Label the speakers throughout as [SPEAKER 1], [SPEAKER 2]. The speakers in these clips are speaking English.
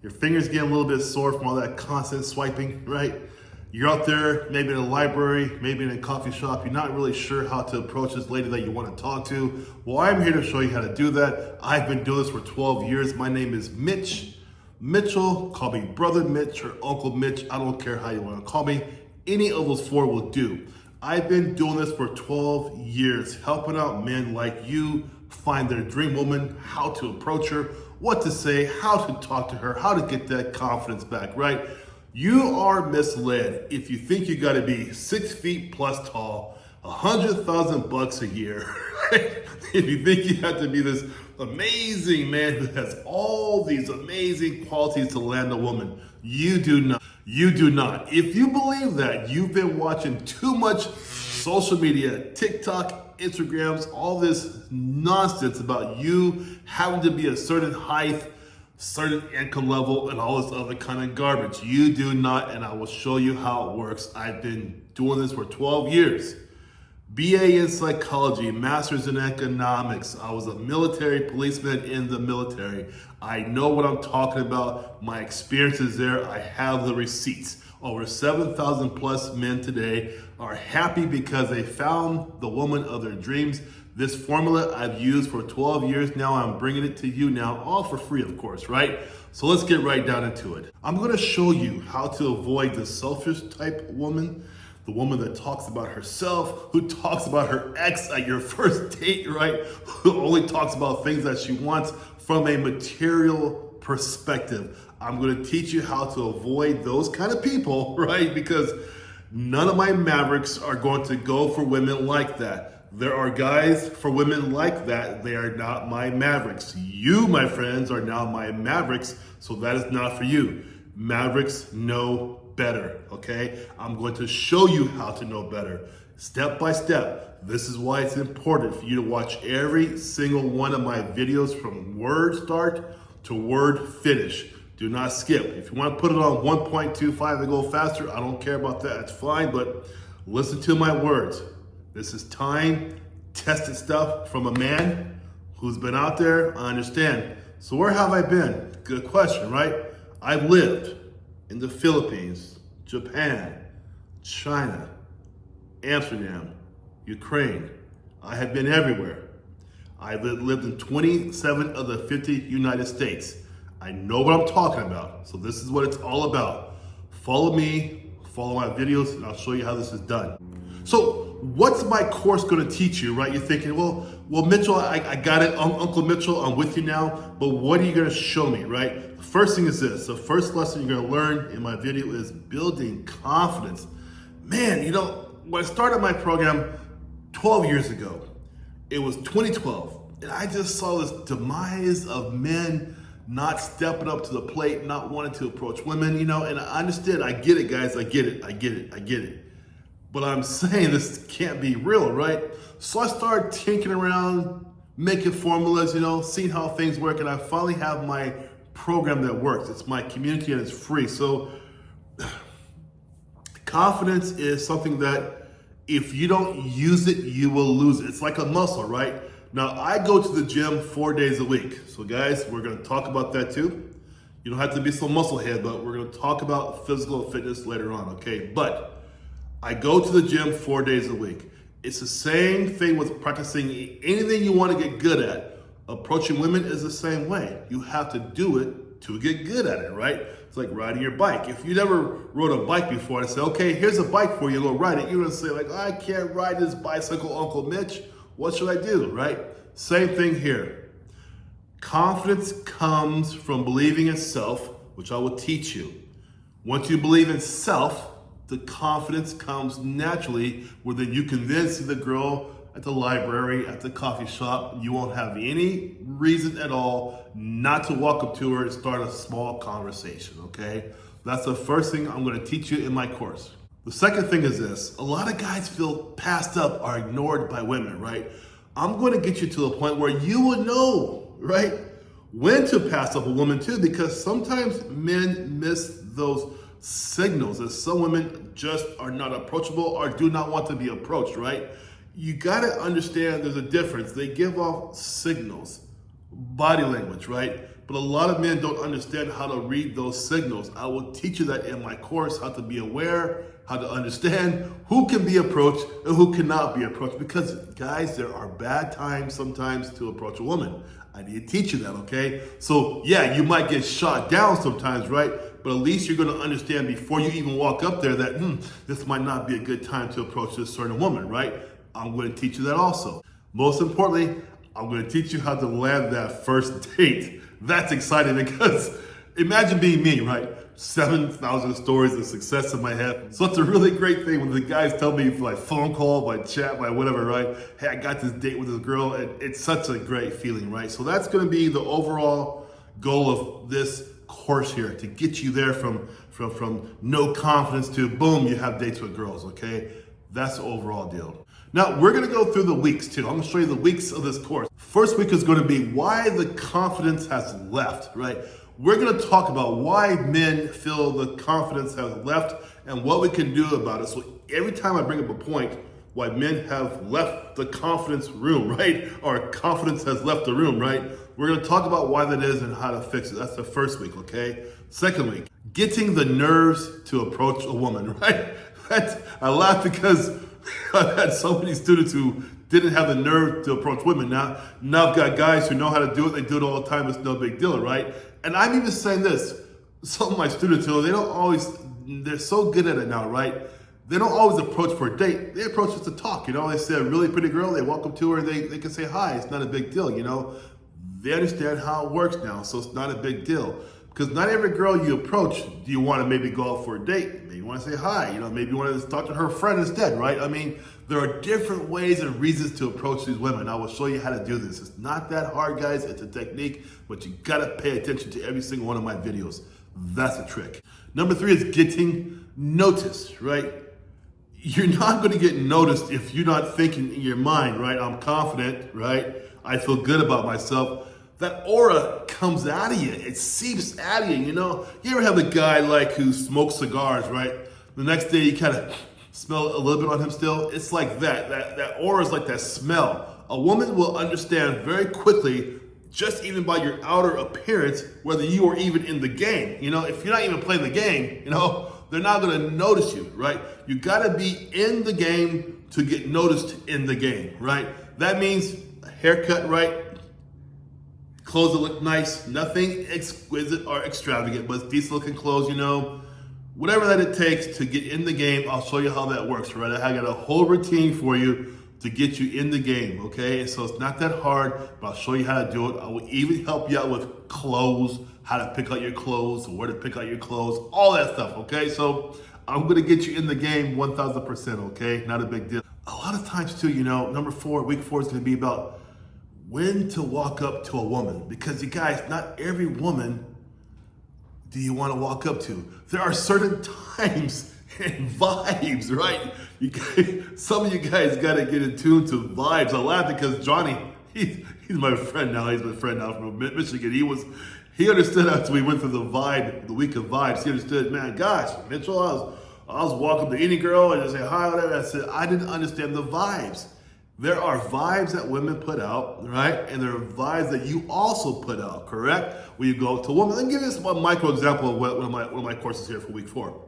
[SPEAKER 1] Your fingers getting a little bit sore from all that constant swiping, right? You're out there, maybe in a library, maybe in a coffee shop. You're not really sure how to approach this lady that you want to talk to. Well, I'm here to show you how to do that. I've been doing this for 12 years. My name is Mitch Mitchell. Call me Brother Mitch or Uncle Mitch. I don't care how you want to call me. Any of those four will do. I've been doing this for 12 years, helping out men like you find their dream woman, how to approach her, what to say, how to talk to her, how to get that confidence back, right? You are misled if you think you gotta be 6 feet plus tall, $100,000 a year, right? If you think you have to be this amazing man who has all these amazing qualities to land a woman, you do not. You do not. If you believe that, you've been watching too much social media, TikTok, Instagrams, all this nonsense about you having to be a certain height, certain income level, and all this other kind of garbage. You do not, and I will show you how it works. I've been doing this for 12 years. BA in psychology, master's in economics. I was a military policeman in the military. I know what I'm talking about. My experience is there. I have the receipts. Over 7,000 plus men today are happy because they found the woman of their dreams. This formula I've used for 12 years now. I'm bringing it to you now, all for free, of course, right? So let's get right down into it. I'm going to show you how to avoid the selfish type woman, the woman that talks about herself, who talks about her ex at your first date, right? Who only talks about things that she wants from a material perspective. I'm gonna teach you how to avoid those kind of people, right? Because none of my mavericks are going to go for women like that. There are guys for women like that. They are not my mavericks. You, my friends, are now my mavericks, so that is not for you. Mavericks know better, okay? I'm going to show you how to know better, step by step. This is why it's important for you to watch every single one of my videos from word start to word finish. Do not skip. If you want to put it on 1.25 and go faster, I don't care about that, it's fine, but listen to my words. This is time-tested stuff from a man who's been out there. I understand. So where have I been? Good question, right? I've lived in the Philippines, Japan, China, Amsterdam, Ukraine. I have been everywhere. I've lived in 27 of the 50 United States. I know what I'm talking about. So this is what it's all about. Follow me, follow my videos, and I'll show you how this is done. So what's my course gonna teach you, right? You're thinking, well, Mitchell, I got it. Uncle Mitchell, I'm with you now, but what are you gonna show me, right? The first thing is this. The first lesson you're gonna learn in my video is building confidence. Man, when I started my program 12 years ago, it was 2012, and I just saw this demise of men not stepping up to the plate, not wanting to approach women, and I understand, I get it, guys, I get it. But I'm saying this can't be real, right? So I started tinkering around, making formulas, seeing how things work, and I finally have my program that works. It's my community and it's free. So confidence is something that if you don't use it, you will lose it. It's like a muscle, right? Now, I go to the gym 4 days a week. So guys, we're gonna talk about that too. You don't have to be so musclehead, but we're gonna talk about physical fitness later on, okay? But I go to the gym 4 days a week. It's the same thing with practicing anything you wanna get good at. Approaching women is the same way. You have to do it to get good at it, right? It's like riding your bike. If you never rode a bike before and say, okay, here's a bike for you, go ride it, you're gonna say like, I can't ride this bicycle, Uncle Mitch. What should I do, right? Same thing here. Confidence comes from believing in self, which I will teach you. Once you believe in self, the confidence comes naturally, where then you can then see the girl at the library, at the coffee shop. You won't have any reason at all not to walk up to her and start a small conversation, okay? That's the first thing I'm gonna teach you in my course. The second thing is this. A lot of guys feel passed up or ignored by women, right? I'm gonna get you to the point where you will know, right, when to pass up a woman too, because sometimes men miss those signals that some women just are not approachable or do not want to be approached, right? You gotta understand there's a difference. They give off signals, body language, right? But But a lot of men don't understand how to read those signals. I will teach you that in my course, how to be aware, how to understand who can be approached and who cannot be approached. Because guys, there are bad times sometimes to approach a woman. I need to teach you that, okay? So yeah, you might get shot down sometimes, right? But at least you're gonna understand before you even walk up there that this might not be a good time to approach this certain woman, right? I'm gonna teach you that also. Most importantly, I'm gonna teach you how to land that first date. That's exciting because imagine being me, right? 7,000 stories of success in my head. So it's a really great thing when the guys tell me by phone call, by chat, by whatever, right? Hey, I got this date with this girl, and it's such a great feeling, right? So that's gonna be the overall goal of this course here, to get you there from no confidence to boom, you have dates with girls, okay? That's the overall deal. Now, we're gonna go through the weeks too. I'm gonna show you the weeks of this course. First week is gonna be why the confidence has left, right? We're gonna talk about why men feel the confidence has left and what we can do about it. So every time I bring up a point why men have left the confidence room, right? Or confidence has left the room, right? We're gonna talk about why that is and how to fix it. That's the first week, okay? Second week, getting the nerves to approach a woman, right? I laugh because I've had so many students who didn't have the nerve to approach women. Now I've got guys who know how to do it. They do it all the time. It's no big deal, right? And I'm even saying this. Some of my students, they're so good at it now, right? They don't always approach for a date. They approach just to talk, They see a really pretty girl, they walk up to her, they can say hi. It's not a big deal, They understand how it works now, so it's not a big deal. Because not every girl you approach, do you want to maybe go out for a date? Maybe you want to say hi, maybe you want to talk to her friend instead, right? I mean, there are different ways and reasons to approach these women. I will show you how to do this. It's not that hard, guys. It's a technique, but you got to pay attention to every single one of my videos. That's a trick. Number 3 is getting noticed, right? You're not going to get noticed if you're not thinking in your mind, right? I'm confident, right? I feel good about myself. That aura comes out of you. It seeps out of you, You ever have a guy who smokes cigars, right? The next day you kind of smell a little bit on him still. It's like that. That aura is like that smell. A woman will understand very quickly, just even by your outer appearance, whether you are even in the game. If you're not even playing the game, they're not gonna notice you, right? You gotta be in the game to get noticed in the game, right? That means a haircut, right? Clothes that look nice, nothing exquisite or extravagant, but decent looking clothes, Whatever that it takes to get in the game, I'll show you how that works, right? I got a whole routine for you to get you in the game, okay? So it's not that hard, but I'll show you how to do it. I will even help you out with clothes, how to pick out your clothes, where to pick out your clothes, all that stuff, okay? So I'm gonna get you in the game 1000%, okay? Not a big deal. A lot of times too, number 4, week 4 is gonna be about when to walk up to a woman. Because you guys, not every woman do you wanna walk up to. There are certain times and vibes, right? Some of you guys gotta get in tune to vibes. I laugh because Johnny, he's my friend now. He's my friend now from Michigan. He understood after we went through the week of vibes. He understood, man, gosh, Mitchell, I was walking up to any girl and just say hi, whatever. I said, I didn't understand the vibes. There are vibes that women put out, right? And there are vibes that you also put out, correct? When you go to a woman. Let me give you this one micro example of one of my courses here for week 4.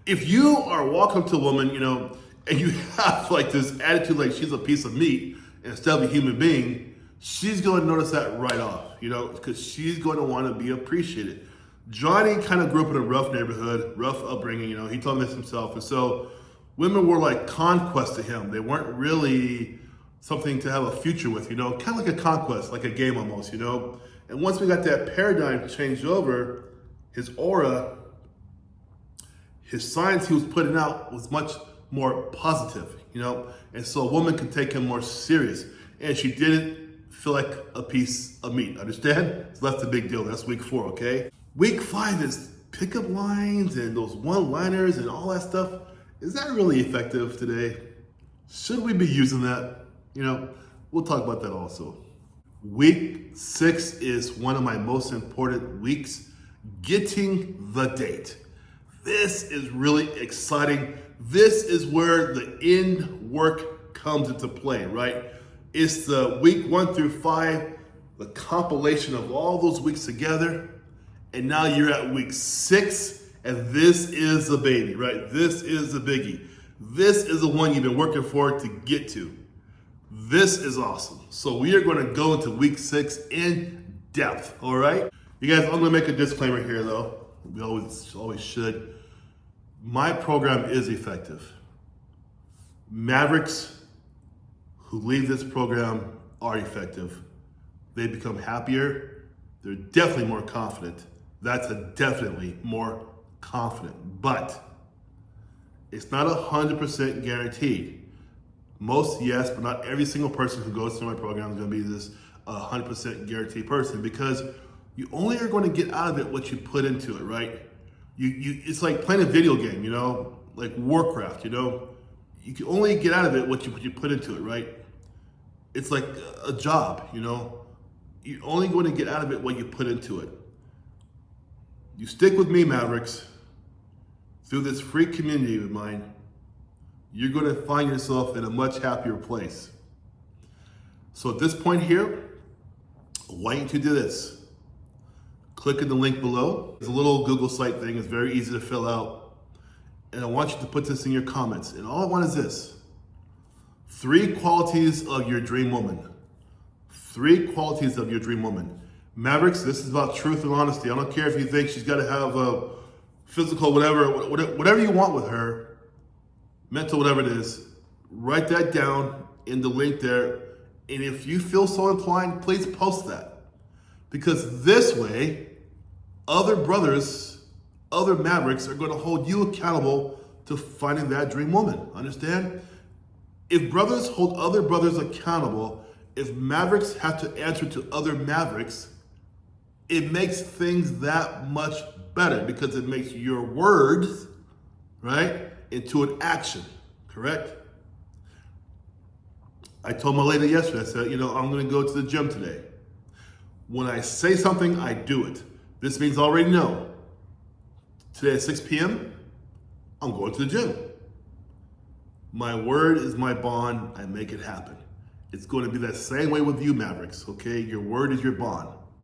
[SPEAKER 1] If you are walking up to a woman, and you have this attitude like she's a piece of meat instead of a human being, she's going to notice that right off, because she's going to want to be appreciated. Johnny kind of grew up in a rough neighborhood, rough upbringing, he told me this himself. And so women were like conquest to him. They weren't really something to have a future with, kind of like a conquest, like a game almost, And once we got that paradigm changed over, his aura, his signs he was putting out was much more positive, And so a woman could take him more serious. And she didn't feel like a piece of meat, understand? So that's the big deal. That's week 4, okay? Week 5 is pickup lines and those one-liners and all that stuff. Is that really effective today? Should we be using that? We'll talk about that also. Week 6 is one of my most important weeks, getting the date. This is really exciting. This is where the end work comes into play, right? It's the week 1 through 5. the compilation of all those weeks together, and now you're at week 6, and this is the baby, right? This is the biggie. This is the one you've been working for to get to. This is awesome. So we are going to go into week 6 in depth, all right? You guys, I'm going to make a disclaimer here, though. We always should. My program is effective. Mavericks who leave this program are effective. They become happier. They're definitely more confident. That's a definitely more confident. But it's not 100% guaranteed. Most, yes, but not every single person who goes through my program is going to be this 100% guaranteed person, because you only are going to get out of it what you put into it, right? It's like playing a video game, you know, like Warcraft, you know. You can only get out of it what you put into it, right? It's like a job, you know. You're only going to get out of it what you put into it. You stick with me, Mavericks, through this free community of mine, you're going to find yourself in a much happier place. So at this point here, I want you to do this. Click in the link below. It's a little Google site thing. It's very easy to fill out. And I want you to put this in your comments. And all I want is this. 3 qualities of your dream woman. 3 qualities of your dream woman. Mavericks, this is about truth and honesty. I don't care if you think she's got to have a physical, whatever you want with her, mental, whatever it is, write that down in the link there. And if you feel so inclined, please post that. Because this way, other brothers, other Mavericks are going to hold you accountable to finding that dream woman. Understand? If brothers hold other brothers accountable, if Mavericks have to answer to other Mavericks, it makes things that much better, because it makes your words, right, into an action, correct? I told my lady yesterday, I said, you know, I'm going to go to the gym today. When I say something, I do it. This means I already know. Today at 6 p.m., I'm going to the gym. My word is my bond. I make it happen. It's going to be that same way with you, Mavericks, okay? Your word is your bond.